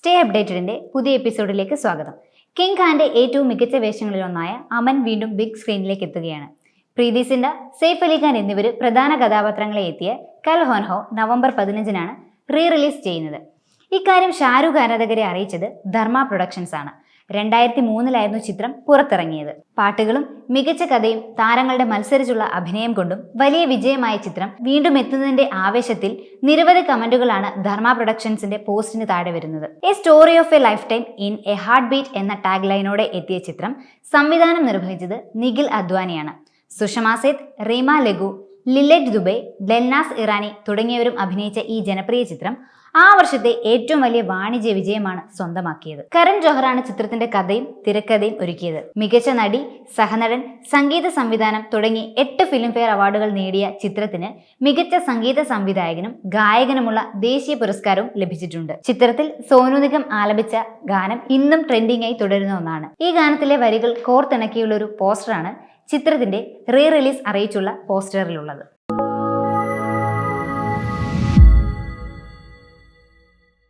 Stay അപ്ഡേറ്റഡിന്റെ പുതിയ എപ്പിസോഡിലേക്ക് സ്വാഗതം. കിങ് ഖാന്റെ ഏറ്റവും മികച്ച വേഷങ്ങളിലൊന്നായ അമൻ വീണ്ടും ബിഗ് സ്ക്രീനിലേക്ക് എത്തുകയാണ്. പ്രീതി സിൻഡ, സെയ്ഫ് അലി ഖാൻ എന്നിവർ പ്രധാന കഥാപാത്രങ്ങളെ എത്തിയ കൽ ഹോൻ ഹോ നവംബർ 15-നാണ് റീ റിലീസ് ചെയ്യുന്നത്. ഇക്കാര്യം ഷാരൂഖ് ആരാധകരെ അറിയിച്ചത് ധർമ്മ പ്രൊഡക്ഷൻസ് ആണ്. 2003-ലായിരുന്നു ചിത്രം പുറത്തിറങ്ങിയത്. പാട്ടുകളും മികച്ച കഥയും താരങ്ങളുടെ മത്സരിച്ചുള്ള അഭിനയം കൊണ്ടും വലിയ വിജയമായ ചിത്രം വീണ്ടും എത്തുന്നതിന്റെ ആവേശത്തിൽ നിരവധി കമന്റുകളാണ് ധർമ്മ പ്രൊഡക്ഷൻസിന്റെ പോസ്റ്റിന് താഴെ വരുന്നത്. A story of A life time in A heart beat എന്ന ടാഗ് ലൈനോടെ എത്തിയ ചിത്രം സംവിധാനം നിർവഹിച്ചത് നിഖിൽ അദ്വാനിയാണ്. സുഷമ സേത്ത്, റീമ ലഗു, ലില്ലറ്റ് ദുബെ, ഡെൽനാസ് ഇറാനി തുടങ്ങിയവരും അഭിനയിച്ച ഈ ജനപ്രിയ ചിത്രം ആ വർഷത്തെ ഏറ്റവും വലിയ വാണിജ്യ വിജയമാണ് സ്വന്തമാക്കിയത്. കരൺ ജോഹറാണ് ചിത്രത്തിന്റെ കഥയും തിരക്കഥയും ഒരുക്കിയത്. മികച്ച നടി, സഹനടൻ, സംഗീത സംവിധാനം തുടങ്ങി 8 ഫിലിംഫെയർ അവാർഡുകൾ നേടിയ ചിത്രത്തിന് മികച്ച സംഗീത സംവിധായകനും ഗായകനുമുള്ള ദേശീയ പുരസ്കാരവും ലഭിച്ചിട്ടുണ്ട്. ചിത്രത്തിൽ സോനു നിഗം ആലപിച്ച ഗാനം ഇന്നും ട്രെൻഡിംഗ് ആയി തുടരുന്ന ഒന്നാണ്. ഈ ഗാനത്തിലെ വരികൾ കോർത്തിണക്കിയുള്ള ഒരു പോസ്റ്ററാണ് ചിത്രത്തിന്റെ റീ റിലീസ് അറിയിച്ചുള്ള പോസ്റ്ററിലുള്ളത്.